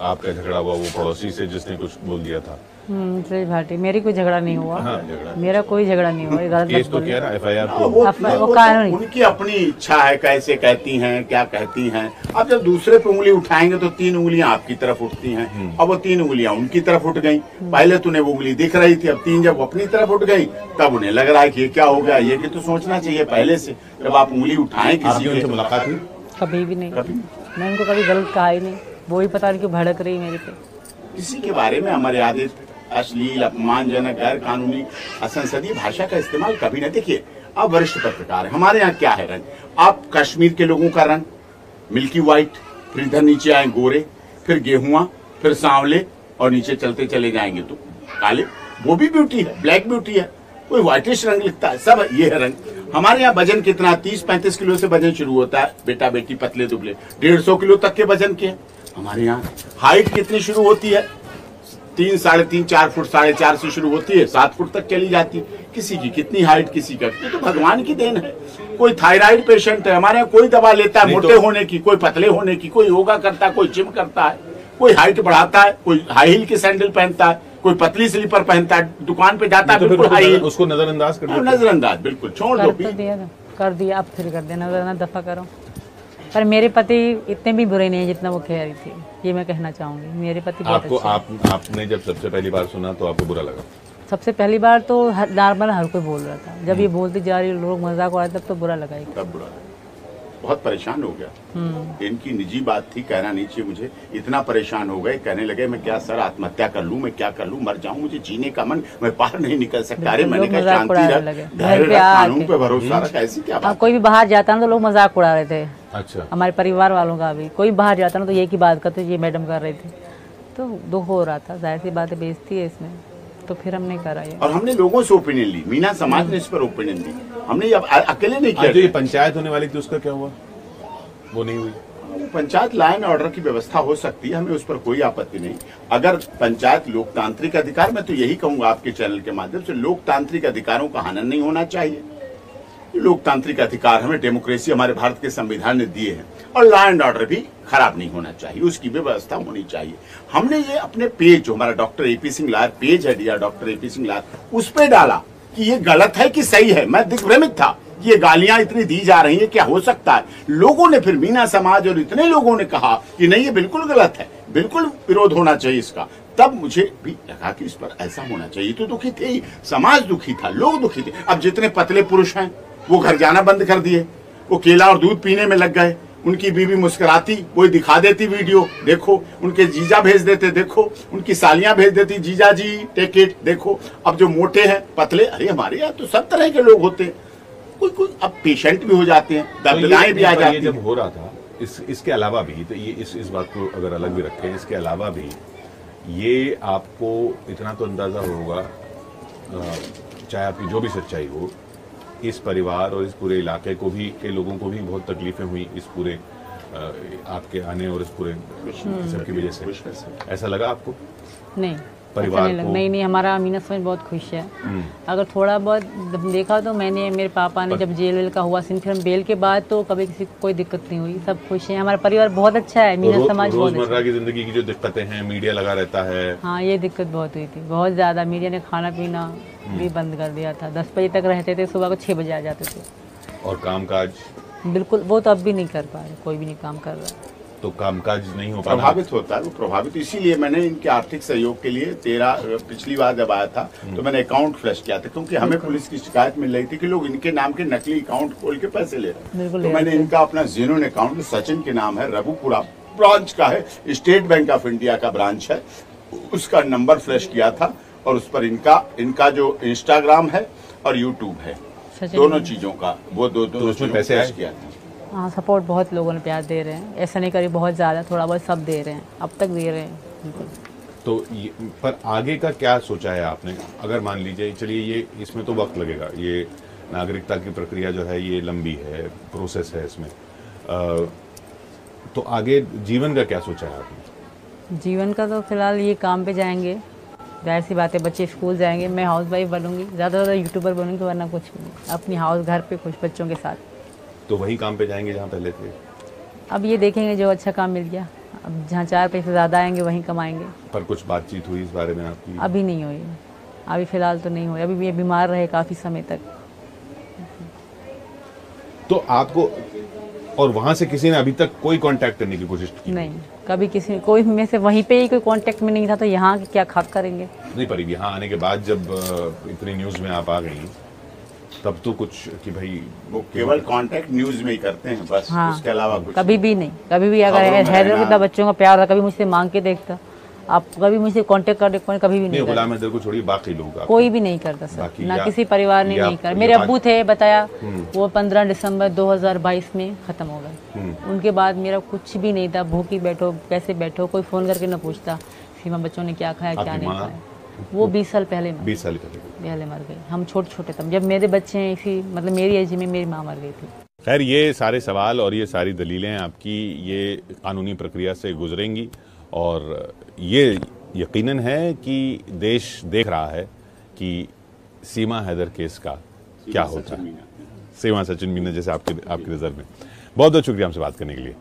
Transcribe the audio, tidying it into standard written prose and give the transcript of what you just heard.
आपका झगड़ा हुआ वो पड़ोसी से जिसने कुछ बोल दिया था? सही भाटी, मेरी कोई झगड़ा नहीं हुआ। हाँ, झगड़ा मेरा कोई झगड़ा नहीं हुआ। गलत केस तो क्या ना, FIR तो वो कानूनी। उनकी अपनी इच्छा है, कैसे कहती हैं, क्या कहती हैं। अब जब दूसरे पे उंगली उठाएंगे तो 3 उंगलियां आपकी तरफ उठती हैं। अब वो 3 उंगलियां उनकी तरफ उठ गई। पहले तो उन्हें वो उंगली दिख रही थी, अब 3 जब अपनी तरफ उठ गई तब उन्हें लग रहा है कि ये क्या हो गया। ये कि तो सोचना चाहिए पहले से, जब आप उंगली उठाएं किसी की। उनसे मुलाकात हुई? कभी भी नहीं। मैं उनको कभी गलत कहा ही नहीं। वो ही पता नहीं क्यों भड़क रही मेरे पे। किसी के बारे में अमर्यादित, अश्लील, अपमानजनक, गैर कानूनी, असंसदीय भाषा का इस्तेमाल कभी न। देखिए, आप वरिष्ठ पत्रकार हैं, हमारे यहाँ क्या है रंग, आप कश्मीर के लोगों का रंग मिल्की व्हाइट, फिर इधर नीचे आए गोरे, फिर गेहुआ, फिर सांवले, और नीचे चलते चले जाएंगे तो काले। वो भी ब्यूटी है, ब्लैक ब्यूटी है। कोई व्हाइटिश रंग लिखता है, सब ये है रंग। हमारे यहाँ वजन कितना, 30-35 किलो से वजन शुरू होता है, बेटा बेटी पतले दुबले 150 किलो तक के वजन के। हमारे यहाँ हाइट कितनी शुरू होती है, 3, 3.5, 4 फुट, 4.5 से शुरू होती है, 7 फुट तक चली जाती है। किसी की कितनी हाइट, किसी का, ये तो भगवान की देन है। कोई थायराइड पेशेंट है, हमारे यहाँ कोई दवा लेता है मोटे होने की, कोई पतले होने की, कोई योगा करता है, कोई जिम करता है, कोई हाइट बढ़ाता है, कोई हाई हील के सैंडल पहनता है, कोई पतली स्लीपर पहनता है, दुकान पे जाता है तो बिल्कुल हाई, उसको नजरअंदाज कर दिया। नजरअंदाज बिल्कुल छोड़ दो। कर दिया, अब फिर कर देना, नजरअंदाज दफा करो। पर मेरे पति इतने भी बुरे नहीं है जितना वो कह रही थी, ये मैं कहना चाहूंगी। मेरे पति बहुत आपको अच्छे। आपने जब सबसे पहली बार सुना तो आपको बुरा लगा? सबसे पहली बार तो नॉर्मल हर कोई बोल रहा था, जब ये बोलती जा रही लोग मजाक उड़ा तब तो बुरा लगा ही। तब बुरा लगा, बहुत परेशान हो गया। इनकी निजी बात थी, कहना नहीं चाहिए मुझे। इतना परेशान हो गए, कहने लगे मैं क्या सर आत्महत्या कर लूं, मैं क्या कर लूं, मर जाऊं, मुझे जीने का मन, मैं बाहर नहीं निकल सकता। अरे मैंने कहा शांति रख, धैर्य रख, कानून पे भरोसा रख, ऐसी क्या बात। कोई भी बाहर जाता ना तो लोग मजाक उड़ा रहे थे। अच्छा। हमारे परिवार वालों का भी कोई बाहर जाता ना तो ये की बात करते, ये मैडम कर रही थी, तो दुख हो रहा था। जाहिर सी बात है, बेइज्जती है इसमें, तो फिर हमने करा ये। और हमने लोगों से ओपिनियन ली, मीना समाज ने इस पर ओपिनियन दी, हमने अकेले नहीं किया। जो ये पंचायत होने वाली थी उसका क्या हुआ? वो नहीं हुई। पंचायत लॉ एंड ऑर्डर की व्यवस्था हो सकती है, हमें उस पर कोई आपत्ति नहीं। अगर पंचायत लोकतांत्रिक अधिकार, मैं तो यही कहूंगा आपके चैनल के माध्यम से, लोकतांत्रिक अधिकारों का हनन नहीं होना चाहिए। लोकतांत्रिक अधिकार हमें डेमोक्रेसी हमारे भारत के संविधान ने दिए हैं, और लॉ एंड ऑर्डर भी खराब नहीं होना चाहिए, उसकी व्यवस्था होनी चाहिए। हमने ये अपने पेज, जो हमारा doctor AP Singh lawyer page है, dear doctor AP Singh lawyer, उस पर डाला कि ये गलत है कि सही है। मैं दिग्भ्रमित था, ये गालियां इतनी दी जा रही हैं, क्या हो सकता है। लोगों ने, फिर मीना समाज और इतने लोगों ने कहा कि नहीं ये बिल्कुल गलत है, बिल्कुल विरोध होना चाहिए इसका। तब मुझे भी लगा कि इस पर ऐसा होना चाहिए। तो दुखी थे ही, समाज दुखी था, लोग दुखी थे। अब जितने पतले पुरुष हैं वो घर जाना बंद कर दिए, वो केला और दूध पीने में लग गए। उनकी बीवी मुस्कुराती, कोई दिखा देती वीडियो, देखो। उनके जीजा भेज देते, देखो। उनकी सालियां भेज देती, जीजा जी टेक इट, देखो। अब जो मोटे हैं, पतले, अरे हमारे यहाँ तो सब तरह के लोग होते हैं, कोई अब पेशेंट भी हो जाते हैं, दर्दनाएं भी आ जाती हैं। जब हो रहा था, इसके अलावा भी तो ये इस बात को अगर अलग भी रखें, इसके अलावा भी ये आपको इतना तो अंदाजा होगा, चाहे आपकी जो भी सच्चाई हो, इस परिवार और इस पूरे इलाके को भी, के लोगों को भी बहुत तकलीफें हुई इस पूरे आपके आने और इस पूरे सबकी वजह से। ऐसा लगा आपको? नहीं, परिवार को? नहीं, हमारा मीना समाज बहुत खुश है। अगर थोड़ा बहुत देखा तो मैंने, मेरे पापा ने जब जेल का हुआ सीन, फिर बेल के बाद तो कभी किसी को कोई दिक्कत नहीं हुई, सब खुश हैं। हमारा परिवार बहुत अच्छा है, मीना समाज बहुत अच्छा है। रोजमर्रा की जिंदगी की जो दिक्कतें हैं, मीडिया लगा रहता है। हाँ, ये दिक्कत बहुत हुई थी, बहुत ज्यादा। मीडिया ने खाना पीना भी बंद कर दिया था, 10 बजे तक रहते थे, सुबह को 6 बजे आ जाते थे। और कामकाज बिल्कुल, वो तो अब भी नहीं कर पा रहे, कोई भी नहीं काम कर रहा। तो कामकाज नहीं हो पा रहा, प्रभावित होता है वो, प्रभावित। इसीलिए मैंने इनके आर्थिक सहयोग के लिए पिछली बार जब आया था तो मैंने अकाउंट फ्लश किया था, क्योंकि हमें पुलिस की शिकायत मिल रही थी कि लोग इनके नाम के नकली अकाउंट खोल के पैसे ले रहे हैं। तो मैंने इनका अपना जेन्युइन अकाउंट, सचिन के नाम है, रघुपुरा ब्रांच का है, स्टेट बैंक ऑफ इंडिया का ब्रांच है, उसका नंबर फ्लैश किया था। और उस पर इनका जो इंस्टाग्राम है और यूट्यूब है, दोनों चीजों का वो दो उसमें पैसे आए किया था। हाँ, सपोर्ट बहुत लोगों ने प्यार दे रहे हैं, ऐसा नहीं करी बहुत ज़्यादा, थोड़ा बहुत सब दे रहे हैं, अब तक दे रहे हैं बिल्कुल। तो पर आगे का क्या सोचा है आपने? अगर मान लीजिए, चलिए ये इसमें तो वक्त लगेगा, ये नागरिकता की प्रक्रिया जो है ये लंबी है, प्रोसेस है इसमें, तो आगे जीवन का क्या सोचा है आपने? जीवन का तो फिलहाल ये काम पे जाएंगे, जाहिर सी बात है, बच्चे स्कूल जाएंगे, मैं हाउस वाइफ बनूंगी, ज़्यादा से ज़्यादा यूट्यूबर बनूंगी, वरना कुछ भी नहीं, अपनी हाउस घर पे खुश बच्चों के साथ। तो वही काम पे जाएंगे जहाँ पहले थे? अब ये देखेंगे, जो अच्छा काम मिल गया अब जहाँ 4 पैसे ज़्यादा आएंगे वहीं कमाएंगे। पर कुछ बातचीत हुई इस बारे में आपकी? अभी नहीं हुई, अभी फ़िलहाल तो नहीं हुई, अभी ये बीमार रहे काफ़ी समय तक। तो आपको और वहां से किसी ने अभी तक कोई कांटेक्ट करने की कोशिश की? नहीं, कभी किसी कोई में से वहीं पे ही कोई कांटेक्ट में नहीं था, तो यहाँ क्या खाक करेंगे। नहीं, पर यहाँ आने के बाद जब इतनी न्यूज में आप आ गई तब तो कुछ कि भाई वो केवल कांटेक्ट न्यूज में ही करते हैं बस, हाँ, उसके अलावा कुछ कभी भी नहीं। कभी भी अगर खबरों में हैदर रहना। कितना बच्चों का प्यार था, कभी मुझसे मांग के देखता। आप कभी मुझसे कांटेक्ट कर कभी भी नहीं। नहीं गुलाम करता, हैदर को छोड़िए, बाकी लोग आपको- कोई भी नहीं करता सर, बाकी ना या- किसी परिवार ने या- नहीं कर। या मेरे बात- अब्बू थे बताया, वो 15 दिसंबर 2022 में ख़त्म हो गए। उनके बाद मेरा कुछ भी नहीं था, भूखी बैठो कैसे बैठो, कोई फ़ोन करके ना पूछता सीमा बच्चों ने क्या खाया क्या आपकी नहीं माँ? खाया। वो 20 साल पहले 20 साल पहले मर गए। हम छोटे छोटे थे जब मेरे बच्चे हैं, इसी मतलब मेरी एज में मेरी माँ मर गई थी। खैर, ये सारे सवाल और ये सारी दलीलें आपकी ये कानूनी प्रक्रिया से गुजरेंगी और ये यकीनन है कि देश देख रहा है कि सीमा हैदर केस का क्या होता है। सीमा सचिन मीना जैसे आपके नज़र में। बहुत बहुत शुक्रिया हमसे बात करने के लिए।